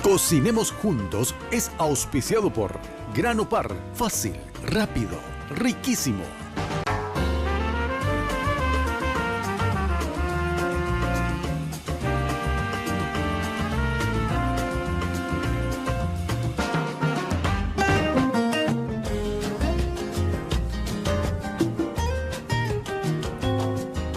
Cocinemos Juntos es auspiciado por Grano Par, fácil, rápido, riquísimo.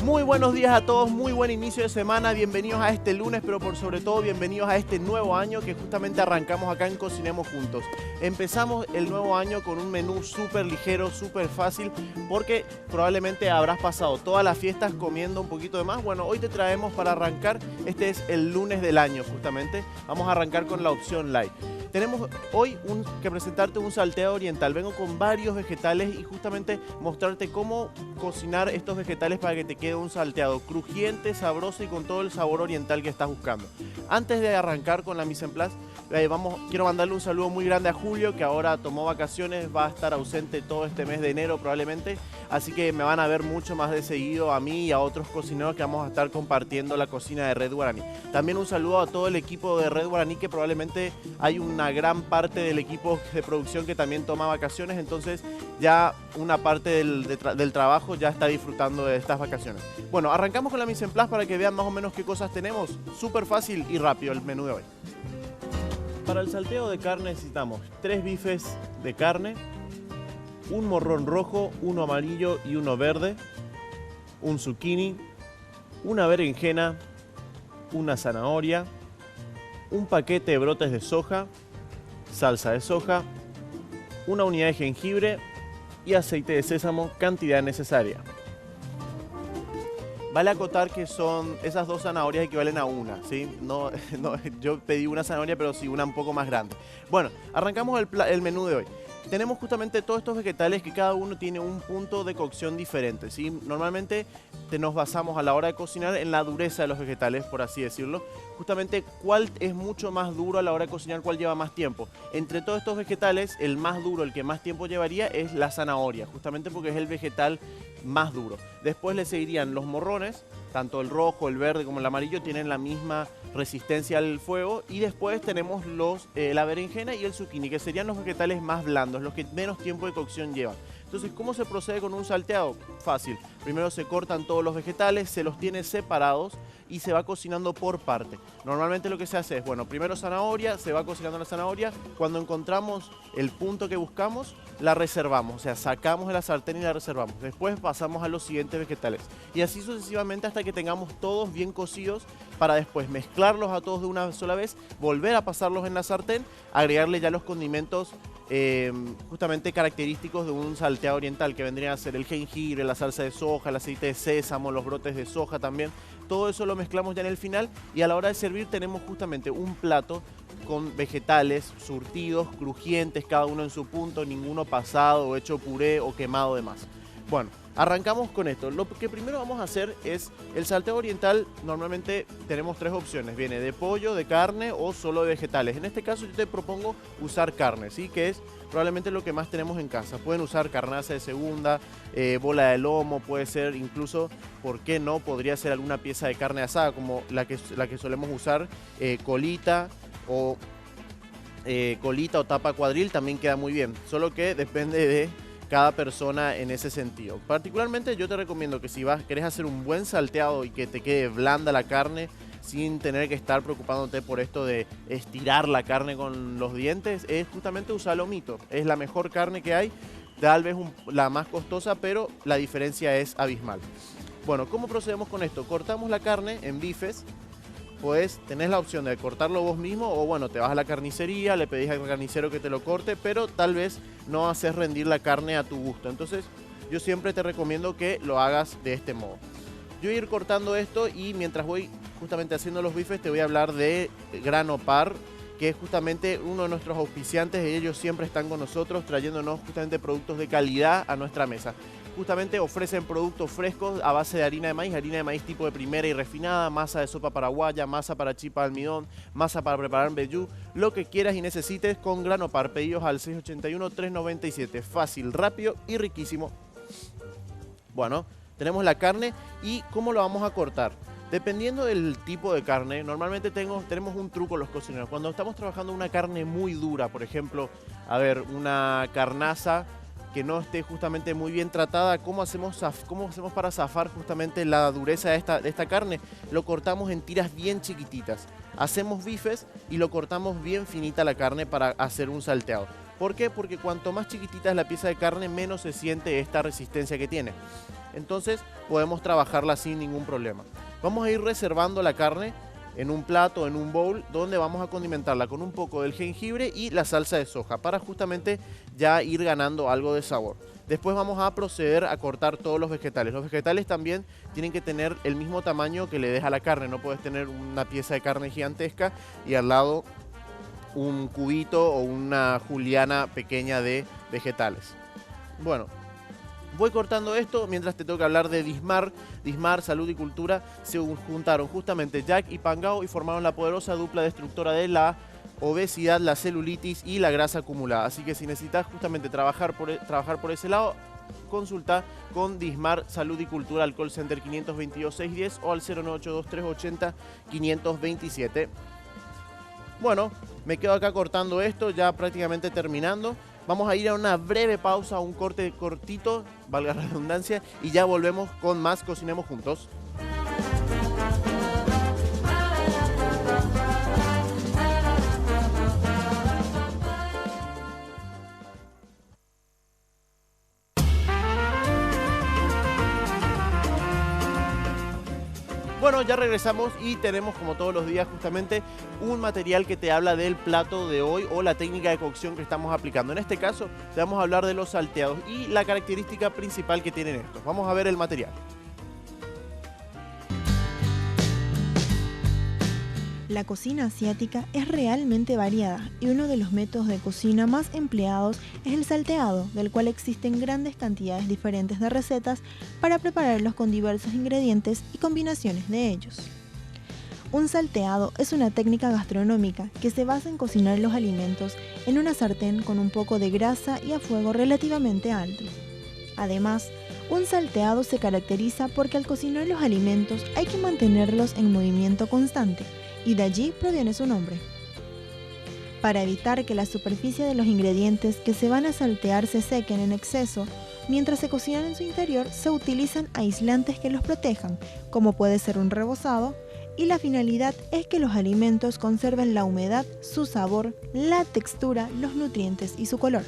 Muy buenos días a todos, muy buen inicio de semana, bienvenidos a este lunes, pero por sobre todo bienvenidos a este nuevo año que justamente arrancamos acá en Cocinemos Juntos. Empezamos el nuevo año con un menú súper ligero, súper fácil, porque probablemente habrás pasado todas las fiestas comiendo un poquito de más. Bueno, hoy te traemos para arrancar, este es el lunes del año justamente, vamos a arrancar con la opción light. Tenemos hoy que presentarte un salteado oriental. Vengo con varios vegetales y justamente mostrarte cómo cocinar estos vegetales para que te quede un salteado crujiente, sabroso y con todo el sabor oriental que estás buscando. Antes de arrancar con la mise en place, quiero mandarle un saludo muy grande a Julio, que ahora tomó vacaciones, va a estar ausente todo este mes de enero probablemente, así que me van a ver mucho más de seguido a mí y a otros cocineros que vamos a estar compartiendo la cocina de Red Guaraní. También un saludo a todo el equipo de Red Guaraní, que probablemente hay una gran parte del equipo de producción que también toma vacaciones, entonces ya una parte del trabajo ya está disfrutando de estas vacaciones. Bueno, arrancamos con la mise en place para que vean más o menos qué cosas tenemos. Súper fácil y rápido el menú de hoy. Para el salteo de carne necesitamos 3 bifes de carne, un morrón rojo, uno amarillo y uno verde, un zucchini, una berenjena, una zanahoria, un paquete de brotes de soja, salsa de soja, una unidad de jengibre y aceite de sésamo, cantidad necesaria. Vale acotar que esas 2 zanahorias equivalen a una, ¿sí? No, yo pedí una zanahoria, pero sí una un poco más grande. Bueno, arrancamos el menú de hoy. Tenemos justamente todos estos vegetales que cada uno tiene un punto de cocción diferente, ¿sí? Normalmente nos basamos a la hora de cocinar en la dureza de los vegetales, por así decirlo. Justamente cuál es mucho más duro a la hora de cocinar, cuál lleva más tiempo. Entre todos estos vegetales, el más duro, el que más tiempo llevaría es la zanahoria, justamente porque es el vegetal más duro. Después le seguirían los morrones, tanto el rojo, el verde como el amarillo tienen la misma resistencia al fuego, y después tenemos la berenjena y el zucchini, que serían los vegetales más blandos, los que menos tiempo de cocción llevan. Entonces, ¿cómo se procede con un salteado? Fácil. Primero se cortan todos los vegetales, se los tiene separados y se va cocinando por parte. Normalmente lo que se hace es, bueno, primero zanahoria, se va cocinando la zanahoria. Cuando encontramos el punto que buscamos, la reservamos. O sea, sacamos de la sartén y la reservamos. Después pasamos a los siguientes vegetales. Y así sucesivamente hasta que tengamos todos bien cocidos, para después mezclarlos a todos de una sola vez, volver a pasarlos en la sartén, agregarle ya los condimentos justamente característicos de un salteado oriental, que vendrían a ser el jengibre, la salsa de soja, el aceite de sésamo, los brotes de soja también. Todo eso lo mezclamos ya en el final, y a la hora de servir tenemos justamente un plato con vegetales surtidos, crujientes, cada uno en su punto, ninguno pasado o hecho puré o quemado de más. Bueno, arrancamos con esto. Lo que primero vamos a hacer es el salteo oriental. Normalmente tenemos 3 opciones, viene de pollo, de carne o solo de vegetales. En este caso yo te propongo usar carne, ¿sí? Que es probablemente lo que más tenemos en casa. Pueden usar carnaza de segunda, bola de lomo, puede ser incluso, ¿por qué no? Podría ser alguna pieza de carne asada como la que solemos usar, colita o tapa cuadril, también queda muy bien. Solo que depende de cada persona en ese sentido. Particularmente yo te recomiendo que si querés hacer un buen salteado y que te quede blanda la carne, sin tener que estar preocupándote por esto de estirar la carne con los dientes, es justamente usar lomito. Es la mejor carne que hay, tal vez la más costosa, pero la diferencia es abismal. Bueno, ¿cómo procedemos con esto? Cortamos la carne en bifes. Pues tenés la opción de cortarlo vos mismo, o bueno, te vas a la carnicería, le pedís al carnicero que te lo corte, pero tal vez no haces rendir la carne a tu gusto. Entonces yo siempre te recomiendo que lo hagas de este modo. Yo voy a ir cortando esto, y mientras voy justamente haciendo los bifes te voy a hablar de Grano Par, que es justamente uno de nuestros auspiciantes, y ellos siempre están con nosotros trayéndonos justamente productos de calidad a nuestra mesa. Justamente ofrecen productos frescos a base de harina de maíz tipo de primera y refinada, masa de sopa paraguaya, masa para chipa de almidón, masa para preparar mbejú, lo que quieras y necesites con Grano Par. Pedidos al 681-397. Fácil, rápido y riquísimo. Bueno, tenemos la carne y ¿cómo lo vamos a cortar? Dependiendo del tipo de carne, normalmente tenemos un truco los cocineros. Cuando estamos trabajando una carne muy dura, por ejemplo, a ver, una carnaza que no esté justamente muy bien tratada, ¿cómo hacemos para zafar justamente la dureza de esta carne? Lo cortamos en tiras bien chiquititas. Hacemos bifes y lo cortamos bien finita la carne para hacer un salteado. ¿Por qué? Porque cuanto más chiquitita es la pieza de carne, menos se siente esta resistencia que tiene. Entonces podemos trabajarla sin ningún problema. Vamos a ir reservando la carne en un plato, en un bowl, donde vamos a condimentarla con un poco del jengibre y la salsa de soja para justamente ya ir ganando algo de sabor. Después vamos a proceder a cortar todos los vegetales. Los vegetales también tienen que tener el mismo tamaño que le deja la carne. No puedes tener una pieza de carne gigantesca y al lado un cubito o una juliana pequeña de vegetales. Bueno, voy cortando esto mientras te tengo que hablar de Dismar. Dismar, Salud y Cultura se juntaron justamente Jack y Pangao y formaron la poderosa dupla destructora de la obesidad, la celulitis y la grasa acumulada. Así que si necesitas justamente trabajar por ese lado, consulta con Dismar, Salud y Cultura al call center 522-610 o al 0982-380-527. Bueno, me quedo acá cortando esto, ya prácticamente terminando. Vamos a ir a una breve pausa, un corte cortito, valga la redundancia, y ya volvemos con más Cocinemos Juntos. Bueno, ya regresamos y tenemos como todos los días justamente un material que te habla del plato de hoy o la técnica de cocción que estamos aplicando. En este caso te vamos a hablar de los salteados y la característica principal que tienen estos. Vamos a ver el material. La cocina asiática es realmente variada y uno de los métodos de cocina más empleados es el salteado, del cual existen grandes cantidades diferentes de recetas para prepararlos con diversos ingredientes y combinaciones de ellos. Un salteado es una técnica gastronómica que se basa en cocinar los alimentos en una sartén con un poco de grasa y a fuego relativamente alto. Además, un salteado se caracteriza porque al cocinar los alimentos hay que mantenerlos en movimiento constante, y de allí proviene su nombre. Para evitar que la superficie de los ingredientes que se van a saltear se sequen en exceso, mientras se cocinan en su interior se utilizan aislantes que los protejan, como puede ser un rebozado, y la finalidad es que los alimentos conserven la humedad, su sabor, la textura, los nutrientes y su color.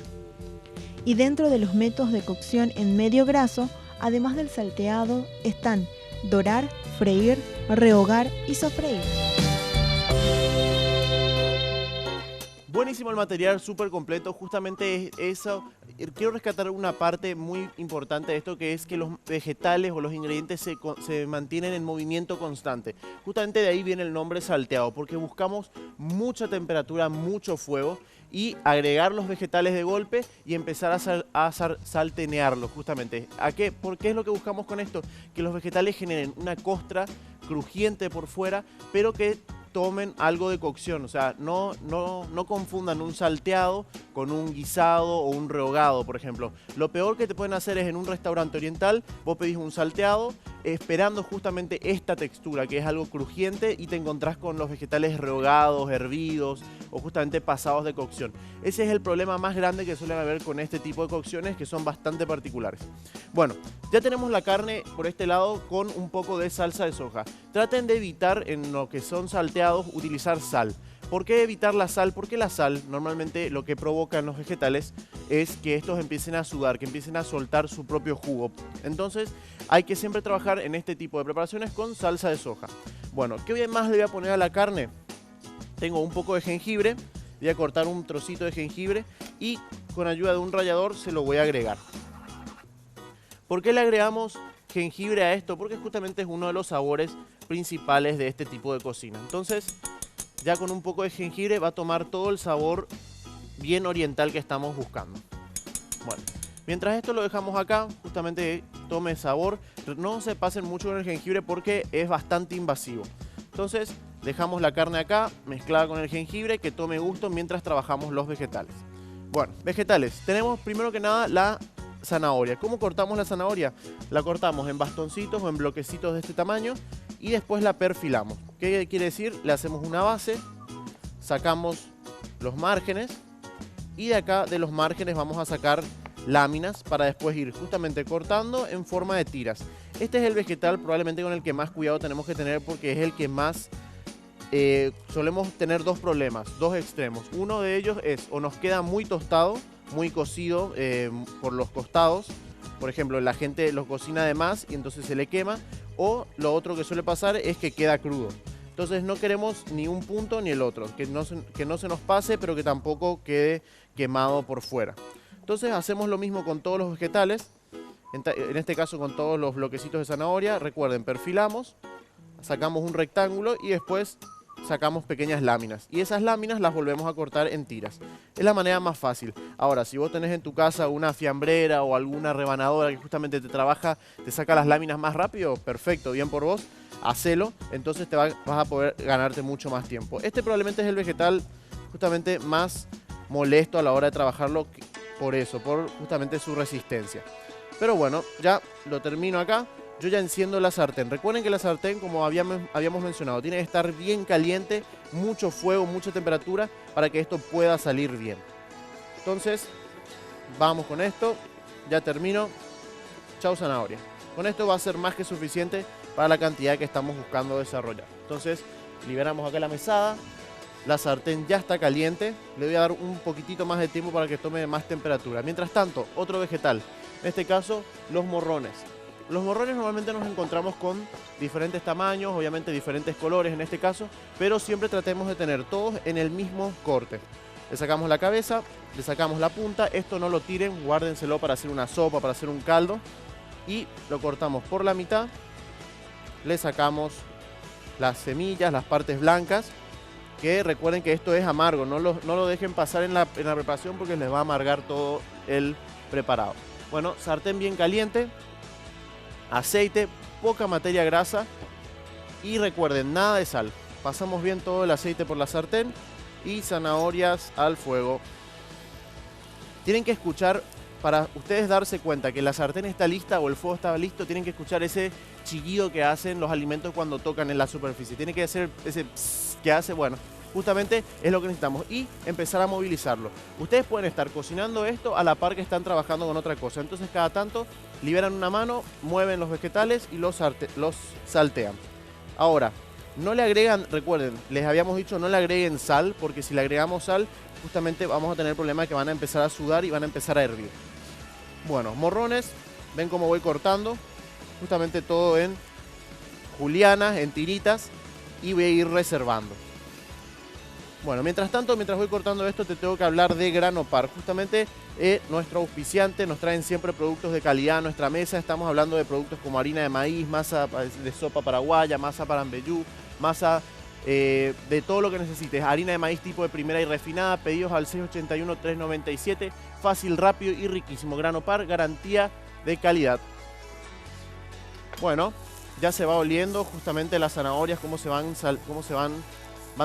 Y dentro de los métodos de cocción en medio graso, además del salteado, están dorar, freír, rehogar y sofreír. Buenísimo el material, súper completo. Justamente eso, quiero rescatar una parte muy importante de esto, que es que los vegetales o los ingredientes se mantienen en movimiento constante. Justamente de ahí viene el nombre salteado, porque buscamos mucha temperatura, mucho fuego, y agregar los vegetales de golpe y empezar a saltenearlos justamente. ¿A qué? ¿Por qué es lo que buscamos con esto? Que los vegetales generen una costra crujiente por fuera, pero que tomen algo de cocción. O sea, no confundan un salteado con un guisado o un rehogado, por ejemplo. Lo peor que te pueden hacer es en un restaurante oriental, vos pedís un salteado esperando justamente esta textura, que es algo crujiente, y te encontrás con los vegetales rehogados, hervidos o justamente pasados de cocción. Ese es el problema más grande que suelen haber con este tipo de cocciones, que son bastante particulares. Bueno, ya tenemos la carne por este lado con un poco de salsa de soja. Traten de evitar en lo que son salteados utilizar sal. ¿Por qué evitar la sal? Porque la sal normalmente lo que provoca en los vegetales es que estos empiecen a sudar, que empiecen a soltar su propio jugo. Entonces hay que siempre trabajar en este tipo de preparaciones con salsa de soja. Bueno, ¿qué más le voy a poner a la carne? Tengo un poco de jengibre, voy a cortar un trocito de jengibre y con ayuda de un rallador se lo voy a agregar. ¿Por qué le agregamos jengibre a esto? Porque justamente es uno de los sabores principales de este tipo de cocina. Entonces, ya con un poco de jengibre va a tomar todo el sabor bien oriental que estamos buscando. Bueno, mientras esto lo dejamos acá, justamente tome sabor. No se pasen mucho con el jengibre porque es bastante invasivo. Entonces, dejamos la carne acá, mezclada con el jengibre, que tome gusto mientras trabajamos los vegetales. Bueno, vegetales. Tenemos primero que nada la zanahoria. ¿Cómo cortamos la zanahoria? La cortamos en bastoncitos o en bloquecitos de este tamaño y después la perfilamos. ¿Qué quiere decir? Le hacemos una base, sacamos los márgenes y de acá de los márgenes vamos a sacar láminas para después ir justamente cortando en forma de tiras. Este es el vegetal probablemente con el que más cuidado tenemos que tener porque es el que más solemos tener dos problemas, dos extremos. Uno de ellos es o nos queda muy tostado, muy cocido por los costados. Por ejemplo, la gente lo cocina de más y entonces se le quema. O lo otro que suele pasar es que queda crudo. Entonces no queremos ni un punto ni el otro. Que no se nos pase, pero que tampoco quede quemado por fuera. Entonces hacemos lo mismo con todos los vegetales. En este caso con todos los bloquecitos de zanahoria. Recuerden, perfilamos, sacamos un rectángulo y después sacamos pequeñas láminas. Y esas láminas las volvemos a cortar en tiras. Es la manera más fácil. Ahora, si vos tenés en tu casa una fiambrera o alguna rebanadora que justamente te saca las láminas más rápido, perfecto, bien por vos, hacelo. Entonces vas a poder ganarte mucho más tiempo. Este probablemente es el vegetal justamente más molesto a la hora de trabajarlo por eso, por justamente su resistencia. Pero bueno, ya lo termino acá. Yo ya enciendo la sartén. Recuerden que la sartén, como habíamos mencionado, tiene que estar bien caliente, mucho fuego, mucha temperatura, para que esto pueda salir bien. Entonces, vamos con esto. Ya termino. Chau zanahoria. Con esto va a ser más que suficiente para la cantidad que estamos buscando desarrollar. Entonces, liberamos acá la mesada. La sartén ya está caliente. Le voy a dar un poquitito más de tiempo para que tome más temperatura. Mientras tanto, otro vegetal. En este caso, los morrones. Los morrones normalmente nos encontramos con diferentes tamaños, obviamente diferentes colores en este caso, pero siempre tratemos de tener todos en el mismo corte. Le sacamos la cabeza, le sacamos la punta, esto no lo tiren, guárdenselo para hacer una sopa, para hacer un caldo, y lo cortamos por la mitad, le sacamos las semillas, las partes blancas, que recuerden que esto es amargo, no lo dejen pasar en la preparación porque les va a amargar todo el preparado. Bueno, sartén bien caliente. Aceite, poca materia grasa y recuerden, nada de sal. Pasamos bien todo el aceite por la sartén y zanahorias al fuego. Tienen que escuchar, para ustedes darse cuenta que la sartén está lista o el fuego está listo, tienen que escuchar ese chillido que hacen los alimentos cuando tocan en la superficie. Tiene que hacer ese pss que hace, bueno, justamente es lo que necesitamos y empezar a movilizarlo. Ustedes pueden estar cocinando esto a la par que están trabajando con otra cosa. Entonces cada tanto liberan una mano, mueven los vegetales y los saltean. Ahora, no le agregan, recuerden, les habíamos dicho no le agreguen sal, porque si le agregamos sal, justamente vamos a tener problemas que van a empezar a sudar y van a empezar a hervir. Bueno, morrones, ven cómo voy cortando, justamente todo en julianas, en tiritas, y voy a ir reservando. Bueno, mientras tanto, mientras voy cortando esto, te tengo que hablar de Granopar. Justamente nuestro auspiciante, nos traen siempre productos de calidad a nuestra mesa. Estamos hablando de productos como harina de maíz, masa de sopa paraguaya, masa para ambeyú, masa de todo lo que necesites. Harina de maíz tipo de primera y refinada, pedidos al 681-397. Fácil, rápido y riquísimo. Granopar, garantía de calidad. Bueno, ya se va oliendo justamente las zanahorias, cómo se van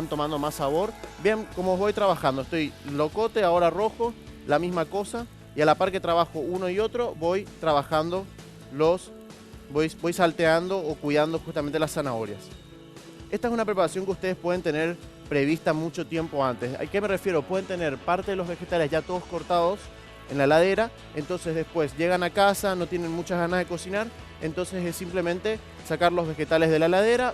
tomando más sabor. Vean cómo voy trabajando. Estoy locote, ahora rojo, la misma cosa. Y a la par que trabajo uno y otro, voy trabajando voy salteando o cuidando justamente las zanahorias. Esta es una preparación que ustedes pueden tener prevista mucho tiempo antes. ¿A qué me refiero? Pueden tener parte de los vegetales ya todos cortados en la heladera. Entonces después llegan a casa, no tienen muchas ganas de cocinar. Entonces es simplemente sacar los vegetales de la heladera,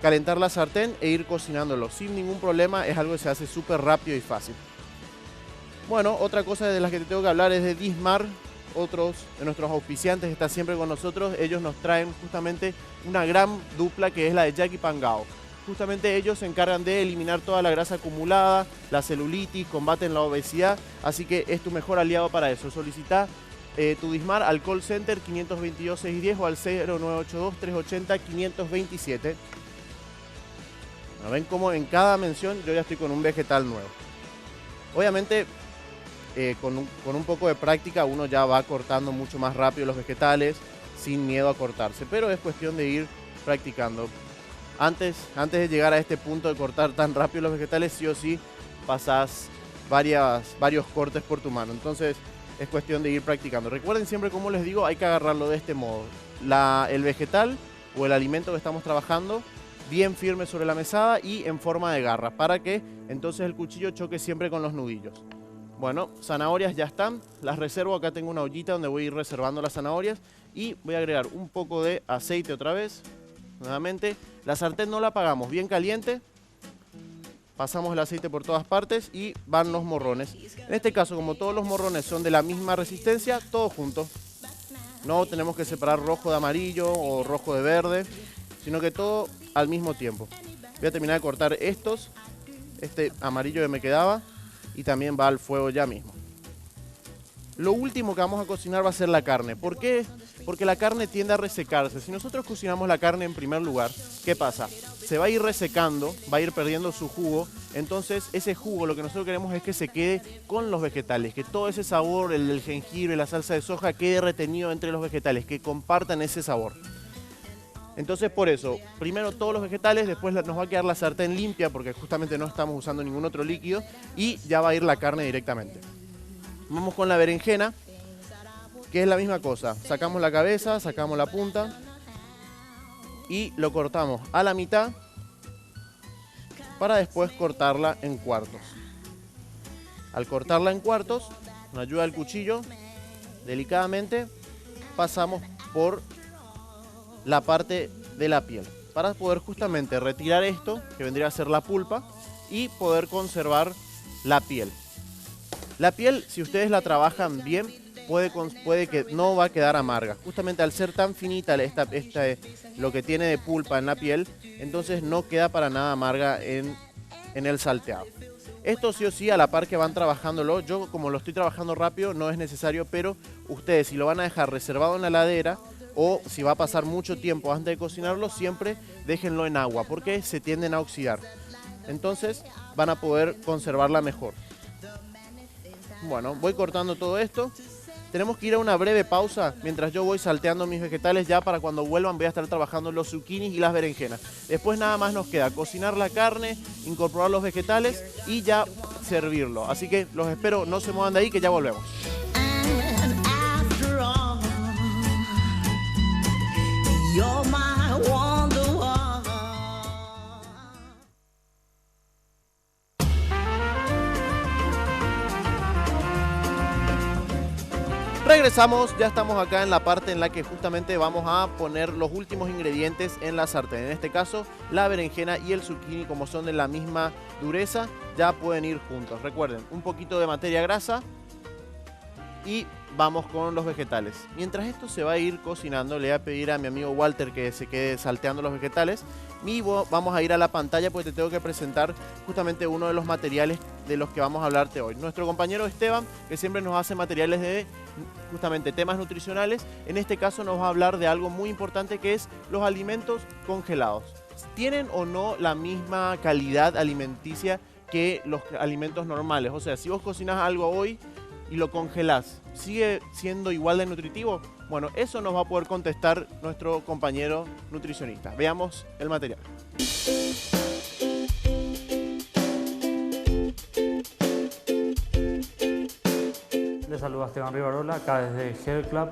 calentar la sartén e ir cocinándolos sin ningún problema. Es algo que se hace súper rápido y fácil. Bueno, otra cosa de las que te tengo que hablar es de Dismar. Otros de nuestros auspiciantes están siempre con nosotros. Ellos nos traen justamente una gran dupla que es la de Jackie Pangao. Justamente ellos se encargan de eliminar toda la grasa acumulada, la celulitis, combaten la obesidad. Así que es tu mejor aliado para eso. Solicita tu Dismar al call center 522-610 o al 0982-380-527. Bueno, ven como en cada mención yo ya estoy con un vegetal nuevo. Obviamente con un poco de práctica uno ya va cortando mucho más rápido los vegetales sin miedo a cortarse, pero es cuestión de ir practicando. Antes de llegar a este punto de cortar tan rápido los vegetales, sí o sí pasás varios cortes por tu mano. Entonces es cuestión de ir practicando. Recuerden siempre, como les digo, hay que agarrarlo de este modo. El vegetal o el alimento que estamos trabajando bien firme sobre la mesada y en forma de garra, para que entonces el cuchillo choque siempre con los nudillos. Bueno, zanahorias ya están, las reservo, acá tengo una ollita donde voy a ir reservando las zanahorias y voy a agregar un poco de aceite otra vez, nuevamente. La sartén no la apagamos, bien caliente, pasamos el aceite por todas partes y van los morrones. En este caso, como todos los morrones son de la misma resistencia, todos juntos. No tenemos que separar rojo de amarillo o rojo de verde, sino que todo al mismo tiempo. Voy a terminar de cortar estos, este amarillo que me quedaba, y también va al fuego ya mismo. Lo último que vamos a cocinar va a ser la carne. ¿Por qué? Porque la carne tiende a resecarse. Si nosotros cocinamos la carne en primer lugar, ¿qué pasa? Se va a ir resecando, va a ir perdiendo su jugo. Entonces ese jugo lo que nosotros queremos es que se quede con los vegetales, que todo ese sabor, el del jengibre, la salsa de soja, quede retenido entre los vegetales, que compartan ese sabor. Entonces por eso, primero todos los vegetales, después nos va a quedar la sartén limpia porque justamente no estamos usando ningún otro líquido y ya va a ir la carne directamente. Vamos con la berenjena, que es la misma cosa. Sacamos la cabeza, sacamos la punta y lo cortamos a la mitad para después cortarla en cuartos. Al cortarla en cuartos, con ayuda del cuchillo, delicadamente pasamos por la parte de la piel para poder justamente retirar esto, que vendría a ser la pulpa, y poder conservar la piel. La piel, si ustedes la trabajan bien, puede que no va a quedar amarga. Justamente al ser tan finita lo que tiene de pulpa en la piel, entonces no queda para nada amarga en el salteado. Esto sí o sí, a la par que van trabajándolo, yo como lo estoy trabajando rápido no es necesario, pero ustedes si lo van a dejar reservado en la heladera o si va a pasar mucho tiempo antes de cocinarlo, siempre déjenlo en agua porque se tienden a oxidar. Entonces van a poder conservarla mejor. Bueno, voy cortando todo esto. Tenemos que ir a una breve pausa mientras yo voy salteando mis vegetales. Ya para cuando vuelvan voy a estar trabajando los zucchinis y las berenjenas. Después nada más nos queda cocinar la carne, incorporar los vegetales y ya servirlo. Así que los espero, no se muevan de ahí que ya volvemos. Regresamos, ya estamos acá en la parte en la que justamente vamos a poner los últimos ingredientes en la sartén. En este caso, la berenjena y el zucchini, como son de la misma dureza, ya pueden ir juntos. Recuerden, un poquito de materia grasa y vamos con los vegetales. Mientras esto se va a ir cocinando, le voy a pedir a mi amigo Walter que se quede salteando los vegetales. Y vamos a ir a la pantalla porque te tengo que presentar justamente uno de los materiales de los que vamos a hablarte hoy. Nuestro compañero Esteban, que siempre nos hace materiales de justamente temas nutricionales, en este caso nos va a hablar de algo muy importante que es los alimentos congelados. ¿Tienen o no la misma calidad alimenticia que los alimentos normales? O sea, si vos cocinas algo hoy y lo congelás, ¿sigue siendo igual de nutritivo? Bueno, eso nos va a poder contestar nuestro compañero nutricionista. Veamos el material. Les saluda Esteban Rivarola, acá desde Health Club.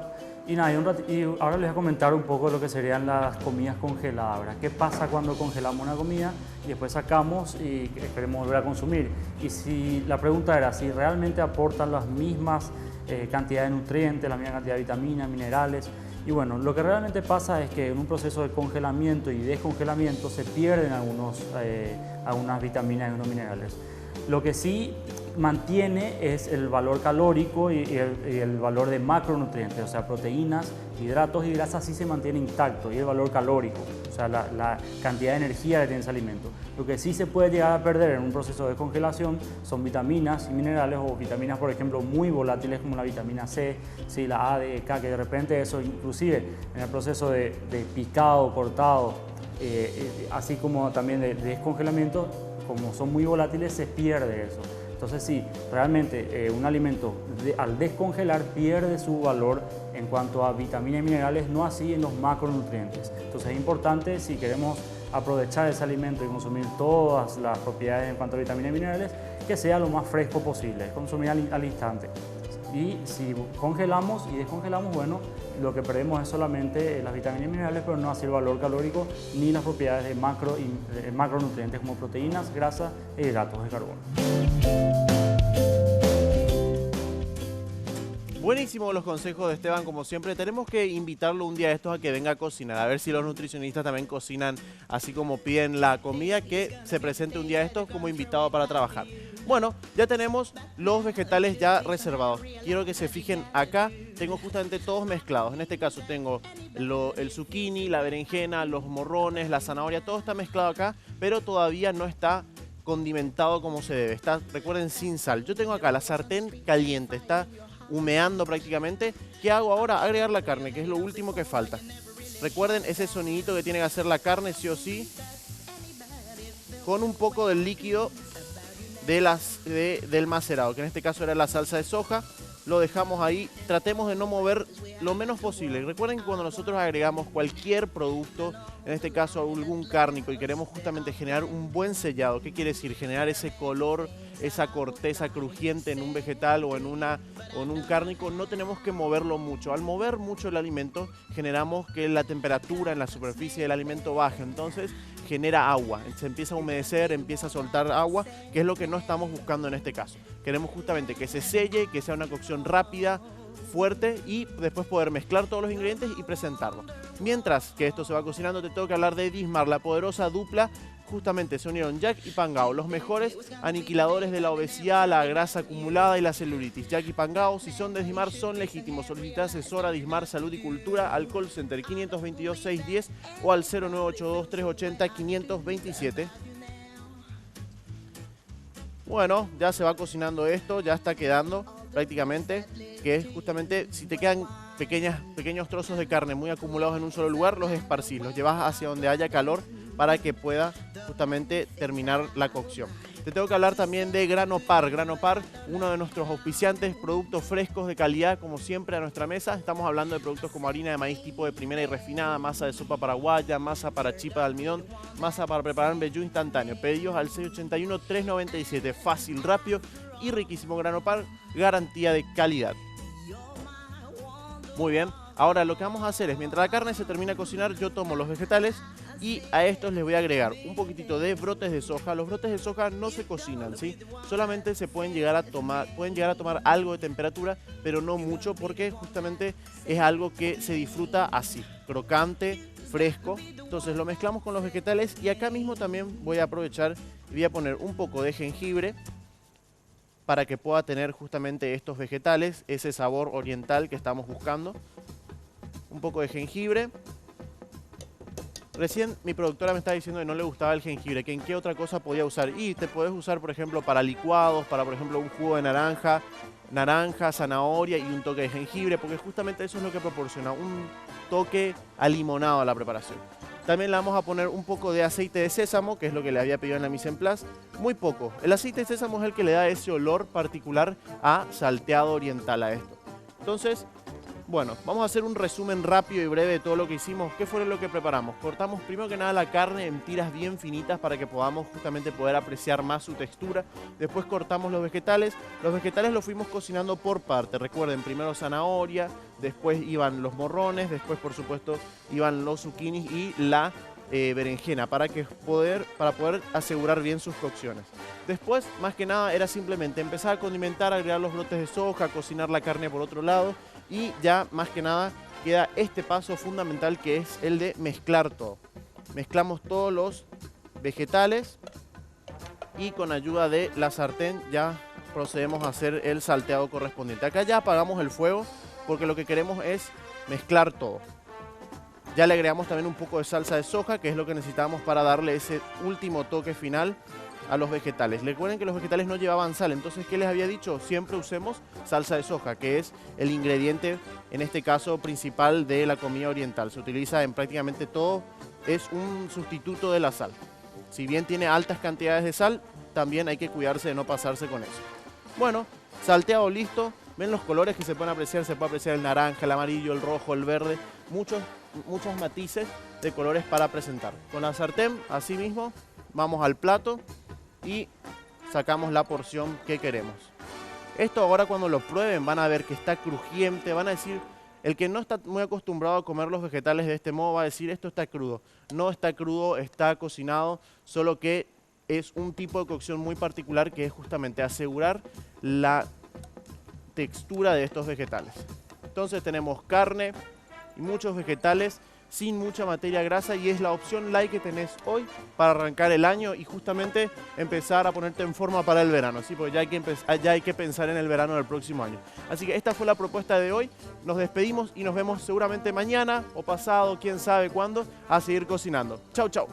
Y nada, y ahora les voy a comentar un poco lo que serían las comidas congeladas, ¿verdad? ¿Qué pasa cuando congelamos una comida y después sacamos y queremos volver a consumir? Y si la pregunta era si realmente aportan las mismas cantidades de nutrientes, la misma cantidad de vitaminas, minerales. Y bueno, lo que realmente pasa es que en un proceso de congelamiento y descongelamiento se pierden algunas vitaminas y unos minerales. Lo que sí mantiene es el valor calórico y el valor de macronutrientes, o sea, proteínas, hidratos y grasas sí se mantiene intacto, y el valor calórico, o sea, la cantidad de energía que tiene ese alimento. Lo que sí se puede llegar a perder en un proceso de congelación son vitaminas y minerales, o vitaminas, por ejemplo, muy volátiles como la vitamina C, ¿sí? La A, D, K, que de repente eso inclusive en el proceso de picado, cortado, así como también de descongelamiento, como son muy volátiles, se pierde eso. Entonces sí, realmente un alimento al descongelar pierde su valor en cuanto a vitaminas y minerales, no así en los macronutrientes. Entonces es importante, si queremos aprovechar ese alimento y consumir todas las propiedades en cuanto a vitaminas y minerales, que sea lo más fresco posible, consumir al instante. Y si congelamos y descongelamos, bueno, lo que perdemos es solamente las vitaminas y minerales, pero no así el valor calórico ni las propiedades de macronutrientes como proteínas, grasas e hidratos de carbono. Buenísimos los consejos de Esteban, como siempre. Tenemos que invitarlo un día de estos a que venga a cocinar, a ver si los nutricionistas también cocinan así como piden la comida, que se presente un día de estos como invitado para trabajar. Bueno, ya tenemos los vegetales ya reservados. Quiero que se fijen acá, tengo justamente todos mezclados. En este caso tengo el zucchini, la berenjena, los morrones, la zanahoria, todo está mezclado acá, pero todavía no está condimentado como se debe. Está, recuerden, sin sal. Yo tengo acá la sartén caliente, está humeando prácticamente. ¿Qué hago ahora? Agregar la carne, que es lo último que falta. Recuerden ese sonidito que tiene que hacer la carne sí o sí, con un poco del líquido del macerado, que en este caso era la salsa de soja. Lo dejamos ahí, tratemos de no mover lo menos posible. Recuerden que cuando nosotros agregamos cualquier producto, en este caso algún cárnico, y queremos justamente generar un buen sellado, ¿qué quiere decir? Generar ese color, esa corteza crujiente en un vegetal o en un cárnico, no tenemos que moverlo mucho. Al mover mucho el alimento, generamos que la temperatura en la superficie del alimento baje, entonces genera agua, se empieza a humedecer, empieza a soltar agua, que es lo que no estamos buscando en este caso. Queremos justamente que se selle, que sea una cocción rápida, fuerte, y después poder mezclar todos los ingredientes y presentarlo. Mientras que esto se va cocinando, te tengo que hablar de Dismar, la poderosa dupla. Justamente se unieron Jack y Pangao, los mejores aniquiladores de la obesidad, la grasa acumulada y la celulitis. Jack y Pangao, si son de Dismar, son legítimos. Solicita asesora Dismar Salud y Cultura al call center 522-610 o al 0982-380-527. Bueno, ya se va cocinando esto, ya está quedando prácticamente, que es justamente, si te quedan pequeños trozos de carne muy acumulados en un solo lugar, los esparcís, los llevas hacia donde haya calor para que pueda justamente terminar la cocción. Te tengo que hablar también de Grano Par. Grano Par, uno de nuestros auspiciantes, productos frescos de calidad, como siempre, a nuestra mesa. Estamos hablando de productos como harina de maíz tipo de primera y refinada, masa de sopa paraguaya, masa para chipa de almidón, masa para preparar mbejú instantáneo. Pedidos al 681-397. Fácil, rápido y riquísimo. Grano Par, garantía de calidad. Muy bien. Ahora lo que vamos a hacer es, mientras la carne se termina de cocinar, yo tomo los vegetales y a estos les voy a agregar un poquitito de brotes de soja. Los brotes de soja no se cocinan, ¿sí? Solamente se pueden llegar a tomar algo de temperatura, pero no mucho, porque justamente es algo que se disfruta así, crocante, fresco. Entonces lo mezclamos con los vegetales y acá mismo también voy a aprovechar y voy a poner un poco de jengibre para que pueda tener justamente estos vegetales, ese sabor oriental que estamos buscando. Un poco de jengibre. Recién mi productora me estaba diciendo que no le gustaba el jengibre, que en qué otra cosa podía usar. Y te podés usar, por ejemplo, para licuados, para, por ejemplo, un jugo de naranja, zanahoria y un toque de jengibre, porque justamente eso es lo que proporciona un toque alimonado a la preparación. También le vamos a poner un poco de aceite de sésamo, que es lo que le había pedido en la mise en place. Muy poco. El aceite de sésamo es el que le da ese olor particular a salteado oriental a esto. Entonces, bueno, vamos a hacer un resumen rápido y breve de todo lo que hicimos. ¿Qué fue lo que preparamos? Cortamos primero que nada la carne en tiras bien finitas para que podamos justamente poder apreciar más su textura. Después cortamos los vegetales. Los vegetales los fuimos cocinando por parte. Recuerden, primero zanahoria, después iban los morrones, después por supuesto iban los zucchinis y la berenjena para poder asegurar bien sus cocciones. Después, más que nada, era simplemente empezar a condimentar, agregar los brotes de soja, cocinar la carne por otro lado. Y ya más que nada queda este paso fundamental, que es el de mezclar todo. Mezclamos todos los vegetales y con ayuda de la sartén ya procedemos a hacer el salteado correspondiente. Acá ya apagamos el fuego porque lo que queremos es mezclar todo. Ya le agregamos también un poco de salsa de soja, que es lo que necesitamos para darle ese último toque final a los vegetales. Recuerden que los vegetales no llevaban sal, entonces, ¿qué les había dicho? Siempre usemos salsa de soja, que es el ingrediente, en este caso, principal de la comida oriental. Se utiliza en prácticamente todo, es un sustituto de la sal. Si bien tiene altas cantidades de sal, también hay que cuidarse de no pasarse con eso. Bueno, salteado listo. Ven los colores que se pueden apreciar, se puede apreciar el naranja, el amarillo, el rojo, el verde, muchos matices de colores para presentar. Con la sartén, así mismo, vamos al plato y sacamos la porción que queremos. Esto ahora cuando lo prueben van a ver que está crujiente, van a decir, el que no está muy acostumbrado a comer los vegetales de este modo va a decir, esto está crudo. No está crudo, está cocinado, solo que es un tipo de cocción muy particular que es justamente asegurar la textura de estos vegetales. Entonces tenemos carne y muchos vegetales sin mucha materia grasa y es la opción light que tenés hoy para arrancar el año y justamente empezar a ponerte en forma para el verano, ¿sí? Porque ya hay que pensar en el verano del próximo año. Así que esta fue la propuesta de hoy, nos despedimos y nos vemos seguramente mañana o pasado, quién sabe cuándo, a seguir cocinando. Chau, chau.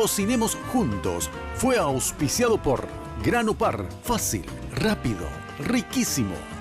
Cocinemos juntos. Fue auspiciado por Grano Par. Fácil, rápido, riquísimo.